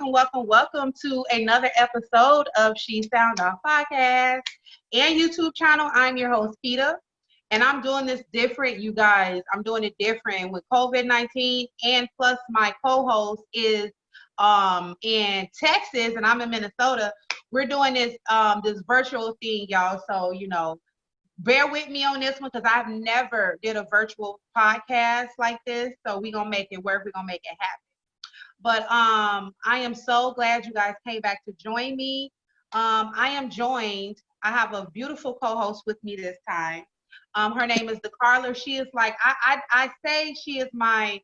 welcome to another episode of She Sound Off Podcast and YouTube channel. I'm your host, Peter, and I'm doing this different, you guys. I'm doing it different with COVID-19, and plus my co-host is in Texas, and I'm in Minnesota. We're doing this virtual thing, y'all. So, bear with me on this one because I've never did a virtual podcast like this. So we're gonna make it work. We're gonna make it happen. But I am so glad you guys came back to join me. I am joined. I have a beautiful co-host with me this time. Her name is DeKarla. She is like I say she is my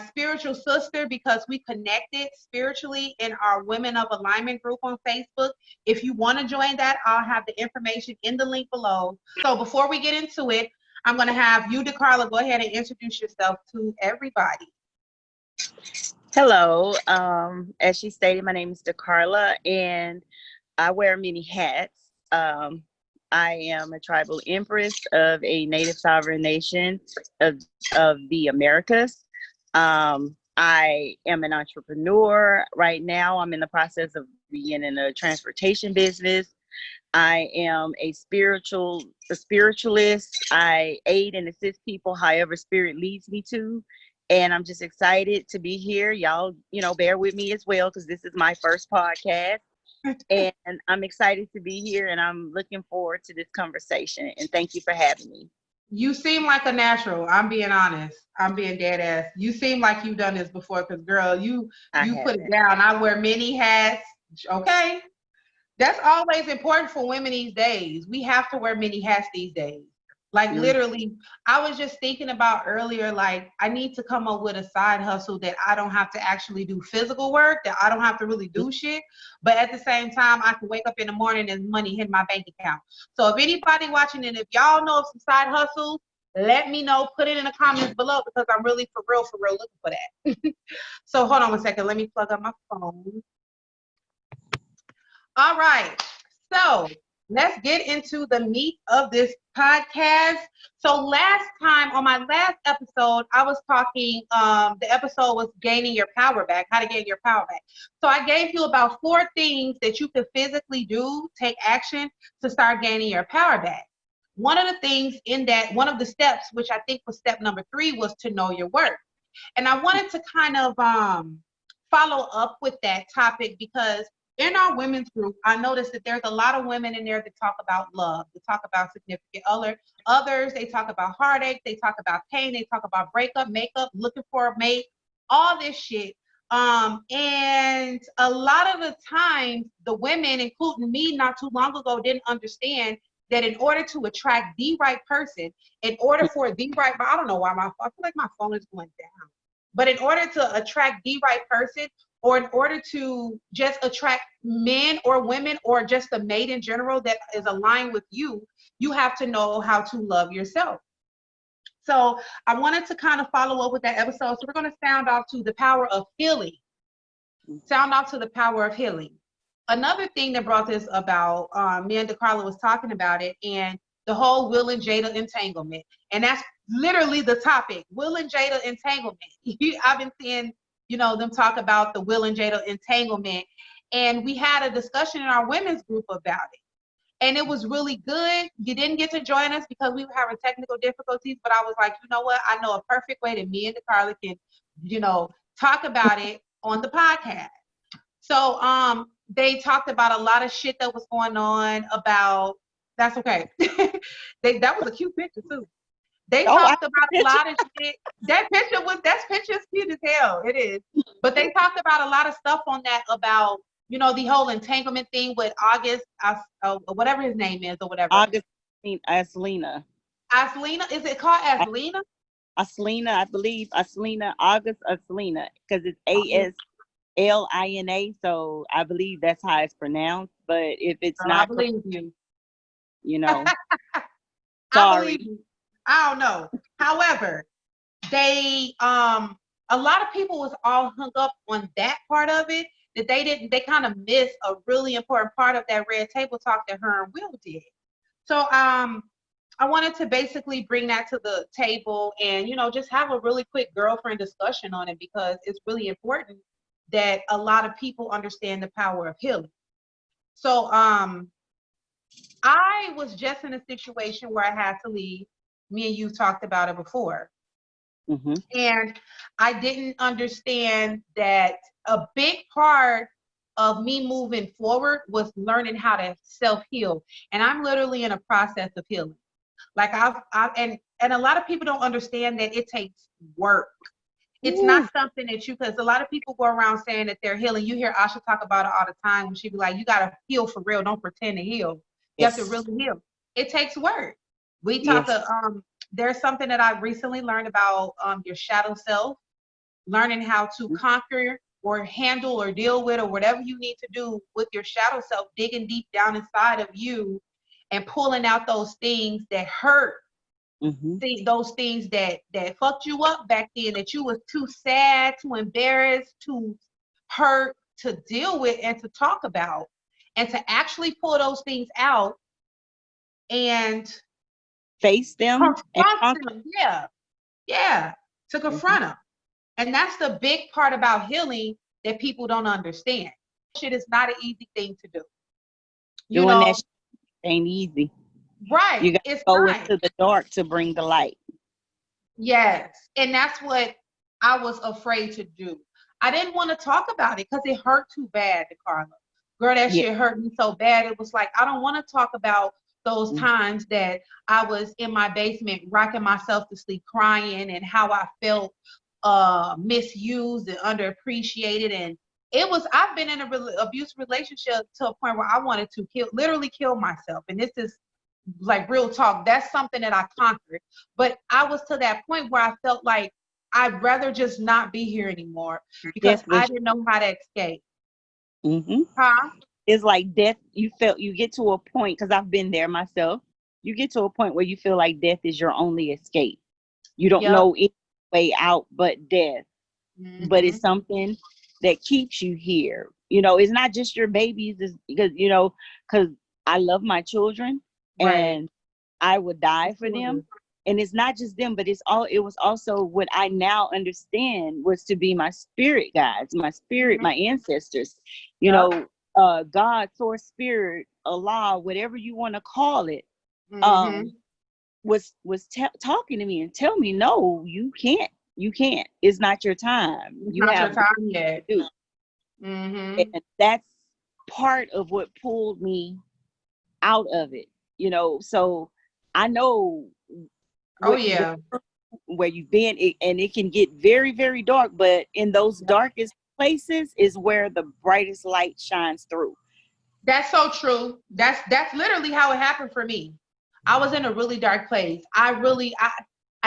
spiritual sister because we connected spiritually in our Women of Alignment group on Facebook. If you want to join that, I'll have the information in the link below. So before we get into it, I'm going to have you, DeKarla, go ahead and introduce yourself to everybody. Hello. As she stated, my name is DeKarla, and I wear many hats. I am a tribal empress of a Native sovereign nation of the Americas. I am an entrepreneur. Right now, I'm in the process of beginning a transportation business. I am a spiritualist. I aid and assist people however spirit leads me to. And I'm just excited to be here. Y'all, bear with me as well because this is my first podcast. And I'm excited to be here, and I'm looking forward to this conversation. And thank you for having me. You seem like a natural. I'm being honest. I'm being dead ass. You seem like you've done this before because, girl, you put it down. I wear many hats. Okay. That's always important for women these days. We have to wear many hats these days. Like literally, I was just thinking about earlier, like I need to come up with a side hustle that I don't have to actually do physical work, that I don't have to really do shit. But at the same time, I can wake up in the morning and money hit my bank account. So if anybody watching and if y'all know of some side hustles, let me know. Put it in the comments below because I'm really for real looking for that. So hold on one second. Let me plug up my phone. All right. So let's get into the meat of this podcast. So last time on my last episode, I was talking, the episode was gaining your power back, how to gain your power back. So I gave you about 4 things that you could physically do, take action to start gaining your power back. One of the things in that, one of the steps, which I think was step number 3, was to know your worth. And I wanted to kind of follow up with that topic because in our women's group, I noticed that there's a lot of women in there that talk about love, that talk about significant others, they talk about heartache, they talk about pain, they talk about breakup, makeup, looking for a mate, all this shit. And a lot of the times, the women, including me not too long ago, didn't understand that in order to attract the right person, in order for the right, I don't know why I feel like my phone is going down. But in order to attract the right person, or in order to just attract men or women or just a mate in general that is aligned with you, you have to know how to love yourself. So I wanted to kind of follow up with that episode. So we're going to sound off to the power of healing. Sound off to the power of healing. Another thing that brought this about, me and DeKarla was talking about it, and the whole Will and Jada entanglement. And that's literally the topic, Will and Jada entanglement. I've been seeing them talk about the Will and Jada entanglement. And we had a discussion in our women's group about it. And it was really good. You didn't get to join us because we were having technical difficulties, but I was like, you know what? I know a perfect way that me and DeKarla can, talk about it on the podcast. So they talked about a lot of shit that was going on about, that's okay. That was a cute picture too. They talked about a lot of shit. That picture's cute as hell. It is. But they talked about a lot of stuff on that about, the whole entanglement thing with August, whatever his name is or whatever. Aslina. Aslina? Is it called Aslina? Aslina, I believe. Aslina, August Aslina, because it's Aslina, so I believe that's how it's pronounced. But if it's not, I believe you. Sorry. I believe you. I don't know. However, they a lot of people was all hung up on that part of it that they kind of missed a really important part of that red table talk that her and Will did. So I wanted to basically bring that to the table and just have a really quick girlfriend discussion on it because it's really important that a lot of people understand the power of healing. So I was just in a situation where I had to leave. Me and you talked about it before. Mm-hmm. And I didn't understand that a big part of me moving forward was learning how to self-heal. And I'm literally in a process of healing. Like and a lot of people don't understand that it takes work. It's not something that because a lot of people go around saying that they're healing. You hear Asha talk about it all the time when she be like, you got to heal for real. Don't pretend to heal. You have to really heal. It takes work. We talk, there's something that I recently learned about your shadow self, learning how to conquer or handle or deal with or whatever you need to do with your shadow self, digging deep down inside of you and pulling out those things that hurt. Those things that fucked you up back then, that you was too sad, too embarrassed, too hurt to deal with and to talk about, and to actually pull those things out and face them, confront them. To confront them. And that's the big part about healing that people don't understand. Shit is not an easy thing to do. Doing that shit ain't easy. Right. You got to go into the dark to bring the light. Yes. And that's what I was afraid to do. I didn't want to talk about it because it hurt too bad, DeKarla. Girl, that shit hurt me so bad. It was like, I don't want to talk about those times that I was in my basement rocking myself to sleep crying and how I felt misused and underappreciated. And I've been in an abusive relationship to a point where I wanted to literally kill myself. And this is like real talk. That's something that I conquered. But I was to that point where I felt like I'd rather just not be here anymore because I didn't know how to escape. It's like death. You get to a point, because I've been there myself. You get to a point where you feel like death is your only escape. You don't know any way out but death. But it's something that keeps you here. It's not just your babies, because I love my children. And I would die for them. And it's not just them, but it was also what I now understand was to be my spirit guides, my spirit, my ancestors, God, source, spirit, Allah, whatever you want to call it, was talking to me and tell me, no, you can't. It's not your time. It's not your time yet. And that's part of what pulled me out of it. So I know where you've been, and it can get very, very dark, but in those darkest places is where the brightest light shines through. That's so true. That's literally how it happened for me. I was in a really dark place. I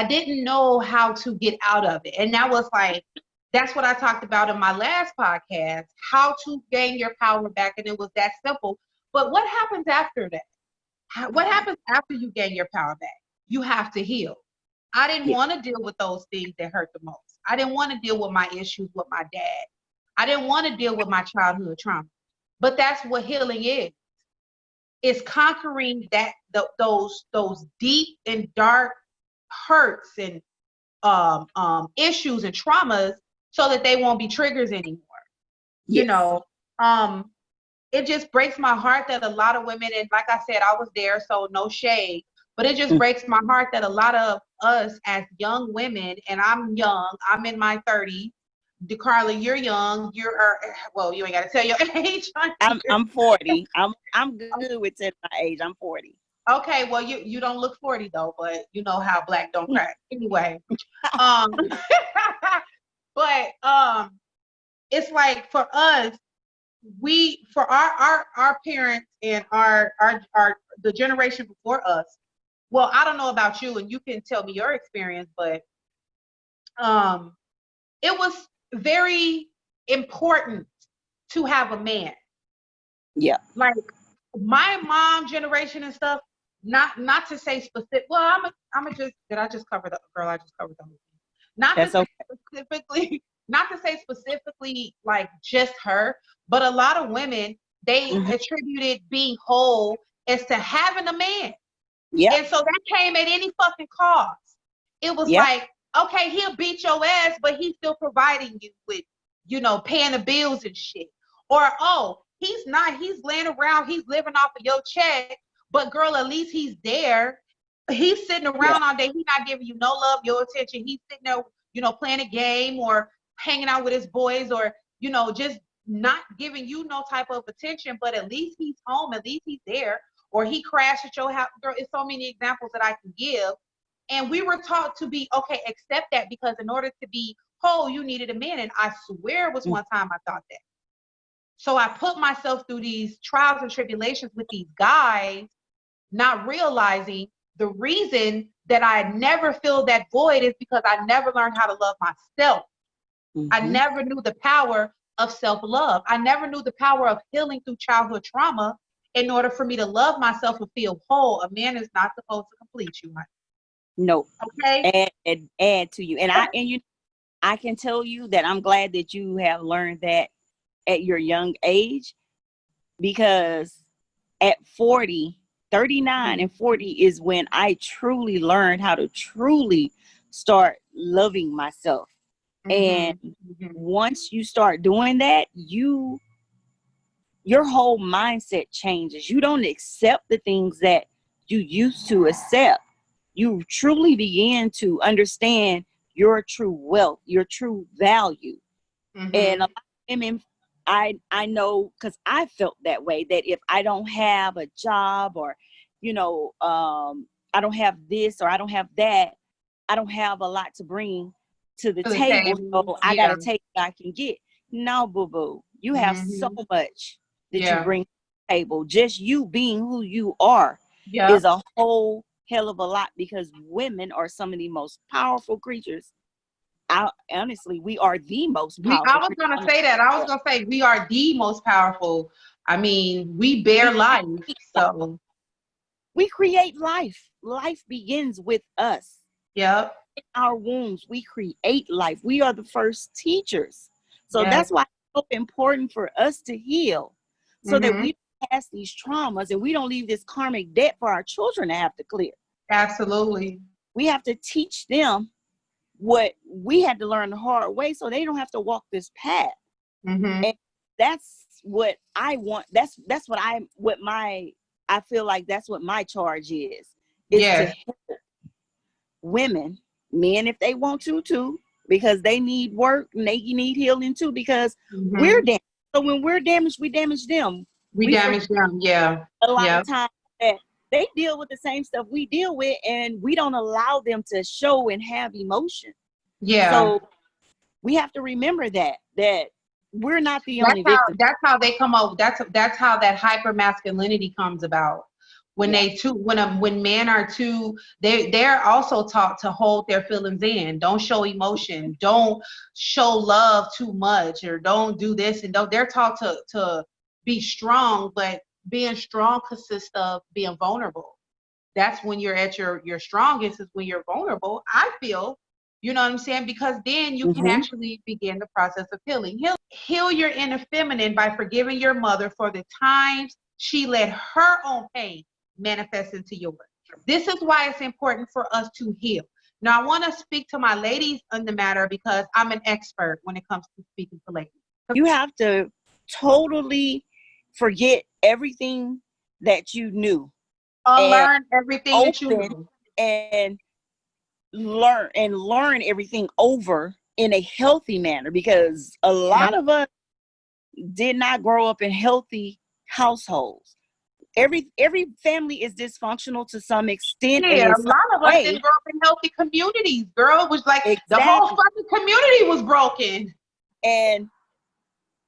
didn't know how to get out of it. And that's what I talked about in my last podcast, how to gain your power back. And it was that simple. But what happens after that? What happens after you gain your power back? You have to heal. I didn't want to deal with those things that hurt the most. I didn't want to deal with my issues with my dad. I didn't want to deal with my childhood trauma. But that's what healing is. It's conquering those deep and dark hurts and issues and traumas so that they won't be triggers anymore. It just breaks my heart that a lot of women, and like I said, I was there, so no shade, but it just breaks my heart that a lot of us as young women, and I'm young, I'm in my 30s. DeKarla, you're young. You ain't got to tell your age. I'm 40. I'm good with telling my age. I'm 40. Okay, well, you don't look 40 though, but you know how black don't crack. Anyway, but it's like for us, for our parents and our the generation before us. Well, I don't know about you, and you can tell me your experience, but it was very important to have a man. Yeah. Like my mom generation and stuff, not to say specific. Well, did I just cover the girl? I just covered the whole thing. Not to say specifically like just her, but a lot of women, they attributed being whole as to having a man. Yeah. And so that came at any fucking cost. It was like, okay, he'll beat your ass, but he's still providing you with paying the bills and shit. Or, oh, he's not, he's laying around, he's living off of your check, but girl, at least he's there. He's sitting around all day. He's not giving you no love, your attention. He's sitting there, playing a game or hanging out with his boys or, just not giving you no type of attention, but at least he's home. At least he's there. Or he crashed at your house. Girl, it's so many examples that I can give. And we were taught to be, okay, accept that, because in order to be whole, you needed a man. And I swear it was one time I thought that. So I put myself through these trials and tribulations with these guys, not realizing the reason that I never feel that void is because I never learned how to love myself. I never knew the power of self-love. I never knew the power of healing through childhood trauma in order for me to love myself and feel whole. A man is not supposed to complete you, honey. No. Okay. And add to you. And I can tell you that I'm glad that you have learned that at your young age, because at 39 and 40 is when I truly learned how to truly start loving myself. And once you start doing that, your whole mindset changes. You don't accept the things that you used to accept. You truly begin to understand your true wealth, your true value. And a lot of women, I know, because I felt that way, that if I don't have a job or, I don't have this or I don't have that, I don't have a lot to bring to the table. So I got to take what I can get. No, boo-boo. You have so much that you bring to the table. Just you being who you are is a whole hell of a lot, because women are some of the most powerful creatures. Honestly, we are the most powerful. I was going to say that. I was going to say we are the most powerful. I mean, we bear life. So we create life. Life begins with us. Yep. In our wombs, we create life. We are the first teachers. So that's why it's so important for us to heal, so that we don't pass these traumas and we don't leave this karmic debt for our children to have to clear. Absolutely. We have to teach them what we had to learn the hard way, so they don't have to walk this path. And that's what I want. I feel like that's what my charge is to help women, men if they want to too, because they need work and they need healing too, because we're damaged. So when we're damaged, we damage them. We damage them. A lot of times that they deal with the same stuff we deal with, and we don't allow them to show and have emotion. So we have to remember that we're not the only victim. That's how they come out. That's how that hyper masculinity comes about. When when men are too, they're also taught to hold their feelings in. Don't show emotion. Don't show love too much, or don't do this and don't. They're taught to be strong, but being strong consists of being vulnerable. That's when you're at your strongest, is when you're vulnerable. I feel, you know what I'm saying? Because then you can actually begin the process of healing. Heal your inner feminine by forgiving your mother for the times she let her own pain manifest into yours. This is why it's important for us to heal. Now, I want to speak to my ladies on the matter, because I'm an expert when it comes to speaking to ladies. You have to totally forget everything that you knew. Unlearn everything that you knew. And learn everything over in a healthy manner, because a lot of us did not grow up in healthy households. Every family is dysfunctional to some extent. Yeah, a lot of us didn't grow up in healthy communities. Girl, it was like the whole fucking community was broken. And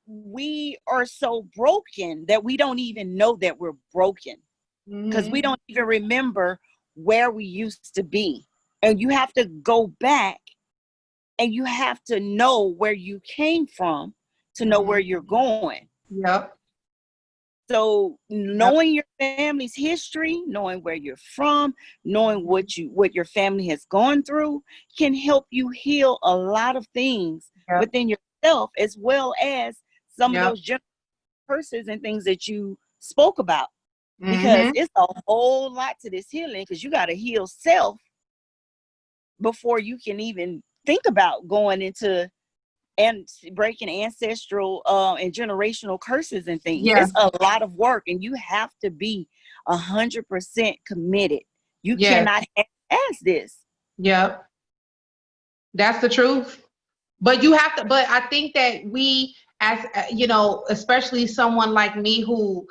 we are so broken that we don't even know that we're broken, because we don't even remember where we used to be. And you have to go back, and you have to know where you came from to know where you're going. Yep. So knowing your family's history, knowing where you're from, knowing what your family has gone through can help you heal a lot of things within yourself, as well as some of those general curses and things that you spoke about. Because it's a whole lot to this healing, because you got to heal self before you can even think about going into and breaking ancestral and generational curses and things. Yeah. It's a lot of work, and you have to be 100% committed. You Yes. cannot ask this. Yep. That's the truth. But you have to, but I think that we, as especially someone like me who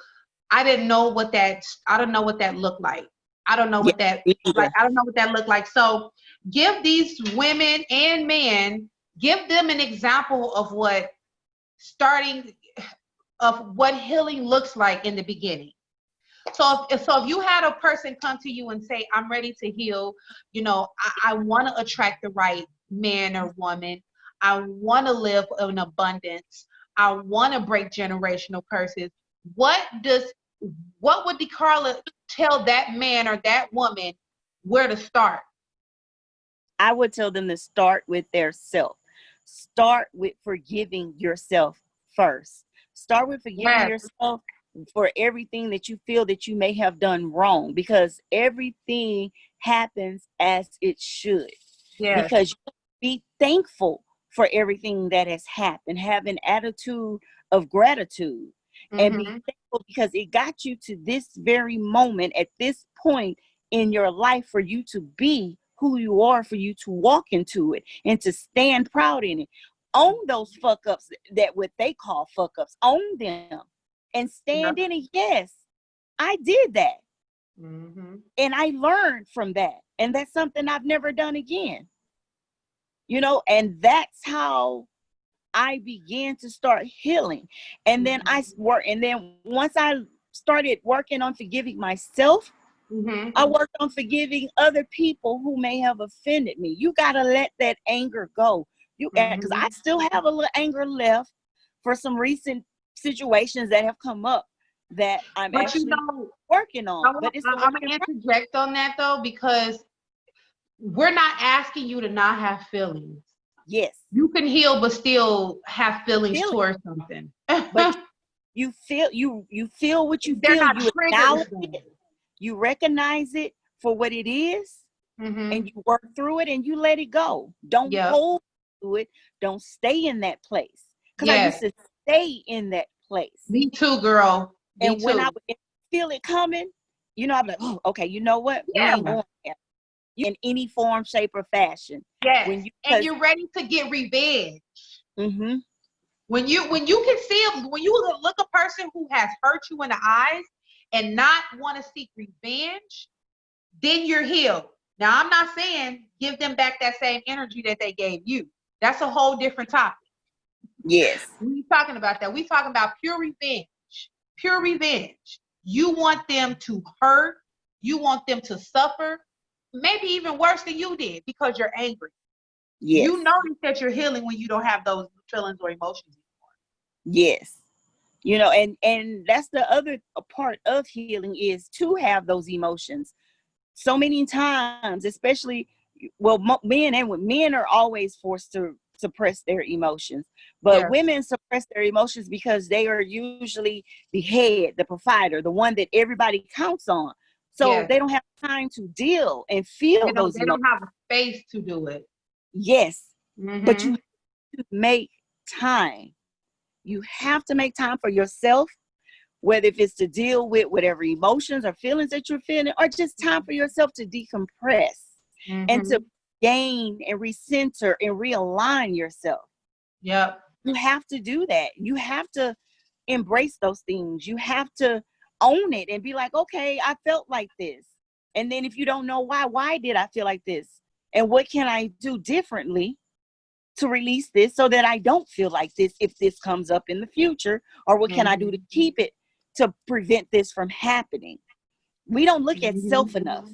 I don't know what that looked like. I don't know Yeah, what that, me either. I don't know what that looked like. So give these women and men, give them an example of starting, of what healing looks like in the beginning. So if you had a person come to you and say, I'm ready to heal, I want to attract the right man or woman. I want to live in abundance. I want to break generational curses. What does what would DeKarla tell that man or that woman where to start? I would tell them to start with their self. Start with forgiving yourself first. Start with forgiving Yes. yourself for everything that you feel that you may have done wrong, because everything happens as it should. Yes. Because you be thankful for everything that has happened. Have an attitude of gratitude and be Mm-hmm. thankful, because it got you to this very moment at this point in your life for you to be who you are, for you to walk into it and to stand proud in it. Own those fuck ups, that what they call fuck ups. Own them and Yep. stand in it. Yes, I did that. Mm-hmm. And I learned from that. And that's something I've never done again. And that's how I began to start healing. And then once I started working on forgiving myself, Mm-hmm. I worked on forgiving other people who may have offended me. You got to let that anger go. Because Mm-hmm. I still have a little anger left for some recent situations that have come up that I'm But actually working on. But it's a I'm work gonna in progress. interject on that though, because we're not asking you to not have feelings. Yes. You can heal but still have feelings Feel it. towards something. But you feel what you They're feel. not You triggers acknowledge though. it. You recognize it for what it is, Mm-hmm. and you work through it and you let it go. Don't Yep. hold to it. Don't stay in that place. Because I used Yes. to stay in that place. Me too, girl. Me And when I too. would feel it coming, I'm like, oh, okay, you know what? We ain't Yeah. going there. In any form, shape, or fashion. Yes. When you, And because, you're ready to get revenge. mm-hmm, When you can see, when you look a person who has hurt you in the eyes and not want to seek revenge, then you're healed. Now, I'm not saying give them back that same energy that they gave you. That's a whole different topic. yes, We talking about that. We talking about pure revenge. Pure revenge. You want them to hurt. You want them to suffer. Maybe even worse than you did because you're angry. yes, You notice that you're healing when you don't have those feelings or emotions yes. And that's the other part of healing, is to have those emotions. So many times, especially, well, men are always forced to suppress their emotions, but anymore. women suppress their emotions because they are usually the head, the provider, the one that everybody counts on. So Yes. they don't have time to deal and feel those They emotions. don't have a space to do it. Yes, but you Mm-hmm. have to make time. You have to make time for yourself, whether if it's to deal with whatever emotions or feelings that you're feeling, or just time for yourself to decompress and to Mm-hmm. gain and recenter and realign yourself. Yep. You have to do that. You have to embrace those things. You have to own it and be like, okay, I felt like this. And then if you don't know why did I feel like this? And what can I do differently to release this so that I don't feel like this if this comes up in the future? Or what can I do Mm-hmm. to keep it, to prevent this from happening? We don't look at self enough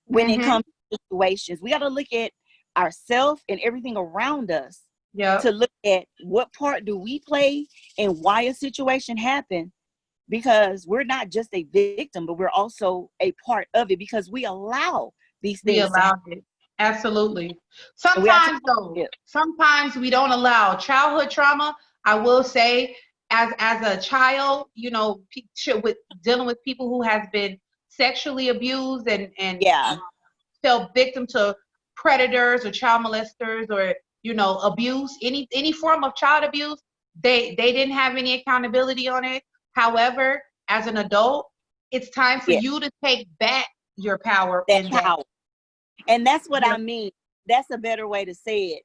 when it Mm-hmm. comes to situations. We got to look at ourselves and everything around us to Yep. look at what part do we play and why a situation happened, because we're not just a victim, but we're also a part of it, because we allow these We things to happen. allowed it. Absolutely. And we have to, Sometimes we don't allow childhood trauma. I will say, as a child, with dealing with people who has been sexually abused and yeah, fell victim to predators or child molesters or abuse, any form of child abuse. They didn't have any accountability on it. However, as an adult, it's time for Yeah, you to take back your power that in that. power. And that's what Yeah. I mean. That's a better way to say it.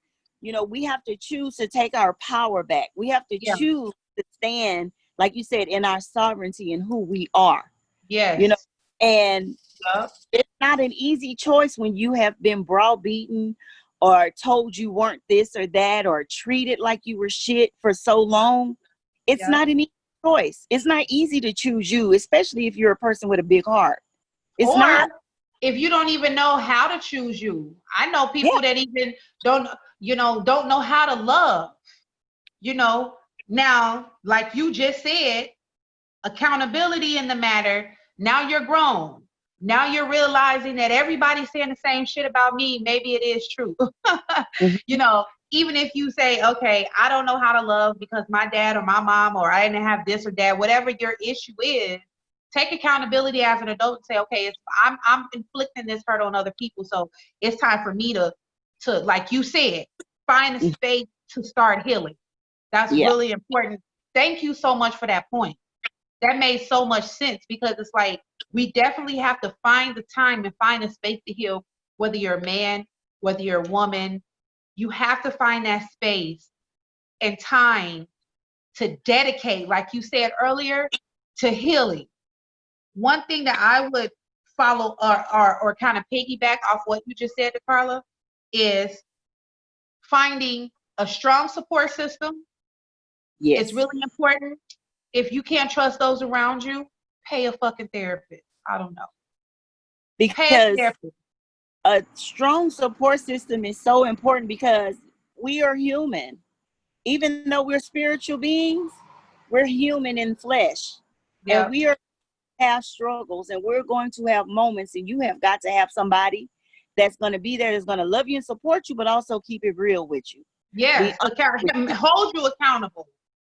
We have to choose to take our power back. We have to Yeah. choose to stand, like you said, in our sovereignty and who we are. Yes. And Yep. it's not an easy choice when you have been browbeaten or told you weren't this or that or treated like you were shit for so long. It's Yep. not an easy choice. It's not easy to choose you, especially if you're a person with a big heart. It's Or not. if you don't even know how to choose you. I know Yeah. people that even don't know how to love. Now, like you just said, accountability in the matter. Now you're grown. Now you're realizing that everybody's saying the same shit about me. Maybe it is true. Mhm. Even if you say, okay, I don't know how to love because my dad or my mom, or I didn't have this or that, whatever your issue is, take accountability as an adult and say, okay, I'm inflicting this hurt on other people. So it's time for me to like you said, find a space to start healing. That's Yeah. really important. Thank you so much for that point. That made so much sense, because it's like we definitely have to find the time and find a space to heal, whether you're a man, whether you're a woman. You have to find that space and time to dedicate, like you said earlier, to healing. One thing that I would follow or kind of piggyback off what you just said, DeKarla, is finding a strong support system. Yes. It's really important. If you can't trust those around you, pay a fucking therapist. I don't know. Pay a Because therapist. a strong support system is so important because we are human. Even though we're spiritual beings, we're human in flesh. And Yeah. we are have struggles and we're going to have moments, and you have got to have somebody that's going to be there, that's going to love you and support you, but also keep it real with you. Be Yes. honest with you. Hold you accountable.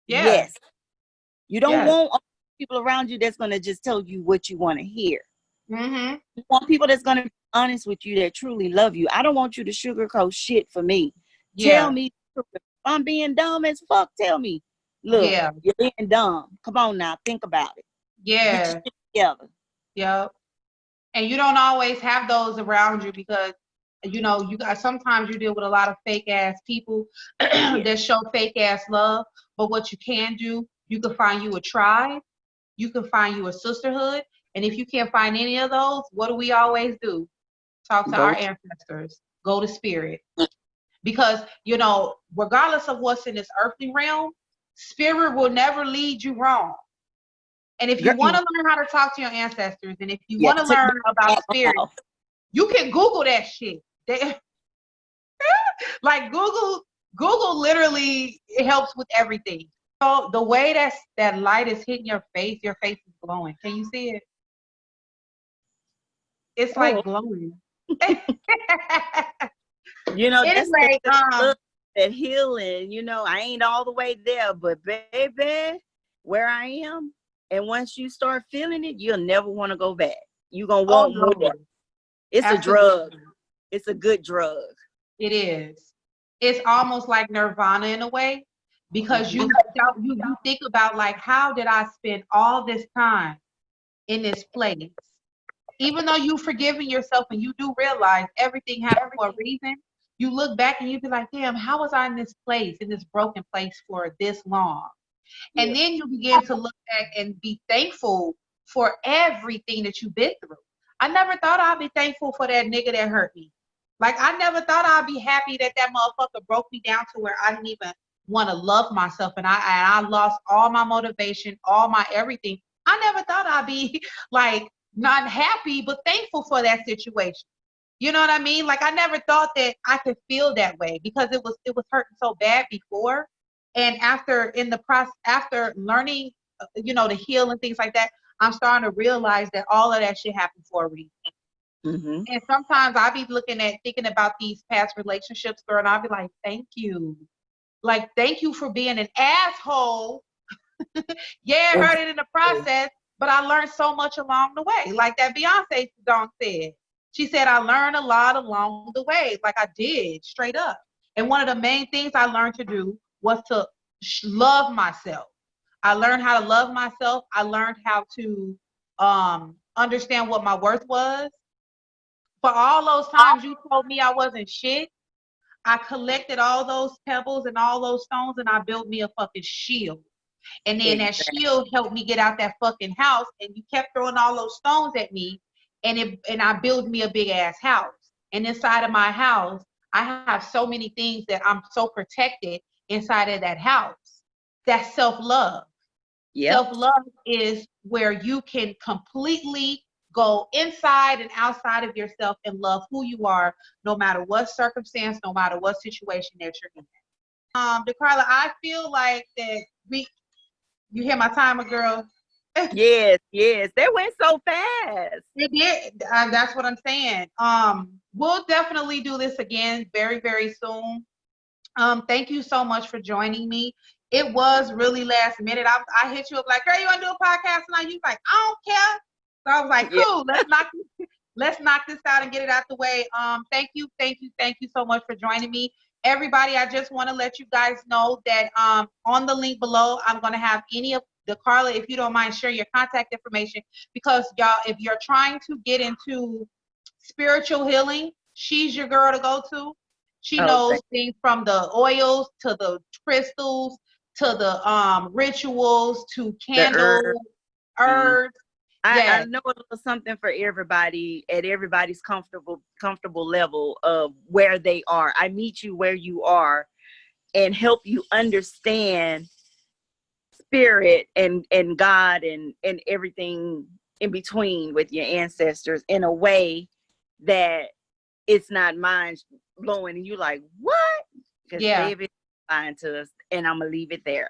Yes. Yes. You don't Yes. want people around you that's going to just tell you what you want to hear. Mm-hmm. You want people that's going to be honest with you, that truly love you. I don't want you to sugarcoat shit for me. Tell Yeah. me if I'm being dumb as fuck. Tell me, look, Yeah. you're being dumb. Come on now, think about it. Get your Yeah. shit together. Yeah. And you don't always have those around you, because you got, sometimes you deal with a lot of fake ass people Yeah. that show fake ass love. But what you can do, you can find you a tribe, you can find you a sisterhood. And if you can't find any of those, what do we always do? Talk to our Go. ancestors, go to spirit. Because, regardless of what's in this earthly realm, spirit will never lead you wrong. And if you want to learn how to talk to your ancestors, and if you Yeah, want to take learn about that spirit, off. you can Google that shit. Like Google literally, it helps with everything. So the way that light is hitting your face is glowing. Can you see it? It's Oh, like glowing. that's Anyway, the look, that healing. I ain't all the way there, but baby, where I am, and once you start feeling it, you'll never want to go back. You're gonna oh want more. no, It's a drug. absolutely. It's a good drug. It is. It's almost like nirvana in a way, because Mhm. you think about, like, how did I spend all this time in this place? Even though you've forgiven yourself and you do realize everything happened for a reason, you look back and you be like, damn, how was I in this place, in this broken place for this long? Yeah. And then you begin to look back and be thankful for everything that you've been through. I never thought I'd be thankful for that nigga that hurt me. Like, I never thought I'd be happy that motherfucker broke me down to where I didn't even want to love myself, and I lost all my motivation, all my everything. I never thought I'd be like not happy, but thankful for that situation. You know what I mean? Like, I never thought that I could feel that way, because it was hurting so bad before. And after learning, to heal and things like that, I'm starting to realize that all of that shit happened for a reason. Mm-hmm. And sometimes I'll be thinking about these past relationships, girl, and I'll be like, thank you. Like, thank you for being an asshole. Yeah, I heard it in the Exactly. process, but I learned so much along the way. Like that Beyonce song said. She said, I learned a lot along the way. Like, I did, straight up. And one of the main things I learned to do was to love myself. I learned how to love myself. I learned how to understand what my worth was. For all those times you told me I wasn't shit, I collected all those pebbles and all those stones and I built me a fucking shield. And then that Exactly. shield helped me get out that fucking house. And you kept throwing all those stones at me, and I built me a big ass house. And inside of my house, I have so many things that I'm so protected inside of that house. That's self-love. Yep. Self-love is where you can completely go inside and outside of yourself and love who you are, no matter what circumstance, no matter what situation that you're in. DeKarla, I feel like that you hear my timer, girl? Yes, yes. That went so fast. It did. That's what I'm saying. We'll definitely do this again very, very soon. Thank you so much for joining me. It was really last minute. I hit you up like, girl, you want to do a podcast tonight? You like, I don't care. So I was like, Yeah. cool. Let's knock this out and get it out the way. Thank you so much for joining me. Everybody, I just want to let you guys know that on the link below, I'm going to have any of DeKarla, if you don't mind, share your contact information, because y'all, if you're trying to get into spiritual healing, she's your girl to go to. She Oh, knows things from the oils to the crystals to the rituals to the candles, herbs. I Yes, know a little something for everybody at everybody's comfortable level of where they are. I meet you where you are and help you understand spirit and God and everything in between with your ancestors in a way that it's not mind blowing and you like, what? Because yeah, baby, lying to us, and I'm gonna leave it there.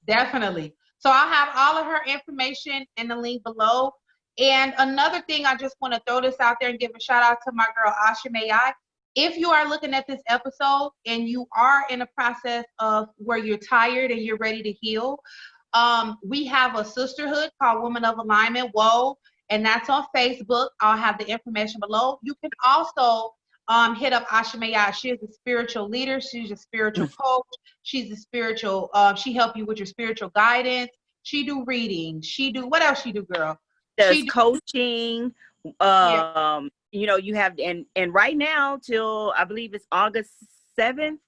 definitely. So I'll have all of her information in the link below. And another thing, I just want to throw this out there and give a shout out to my girl Asha Maat. If you are looking at this episode and you are in a process of where you're tired and you're ready to heal, we have a sisterhood called Women of Alignment. Whoa. And that's on Facebook. I'll have the information below. You can also hit up Asha Maat. She is a spiritual leader. She's a spiritual coach. She's a spiritual, she help you with your spiritual guidance. She do readings. She do, what else she do, girl? Does She do, coaching. yeah, You know, you have and right now till I believe it's August 7th,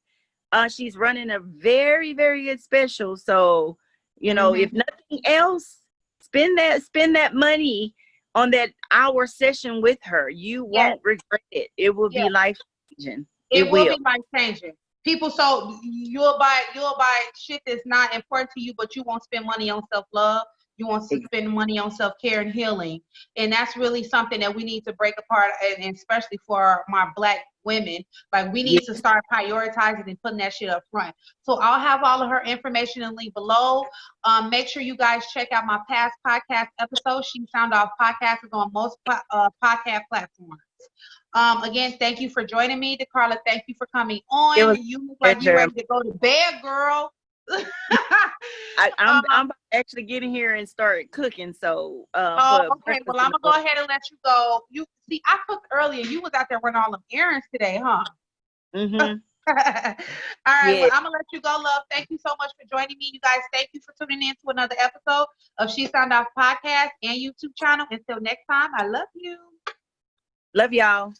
she's running a very, very good special. So, you know, if nothing else, spend that money on that hour session with her. You yes, won't regret it. It will be yes. life changing. It It will will. be life changing. People, so you'll buy shit that's not important to you, but you won't spend money on self love. You want to spend money on self care and healing, and that's really something that we need to break apart, and especially for my Black women, like we Yeah. need to start prioritizing and putting that shit up front. So I'll have all of her information and link below. Make sure you guys check out my past podcast episodes. She Sound Off podcast is on most podcast platforms. Again, thank you for joining me, DeKarla. Thank you for coming It on. was You look a like you're pleasure. ready to go to bed, girl. I'm actually getting here and start cooking. So Oh, for okay. breakfast Well, in I'm the gonna go morning. ahead and let you go. You see, I cooked earlier. You was out there running all them errands today, huh? Mm-hmm. All right. Well, Yeah. I'm gonna let you go, love. Thank you so much for joining me, you guys. Thank you for tuning in to another episode of She Sound Off podcast and YouTube channel. Until next time, I love you. Love y'all.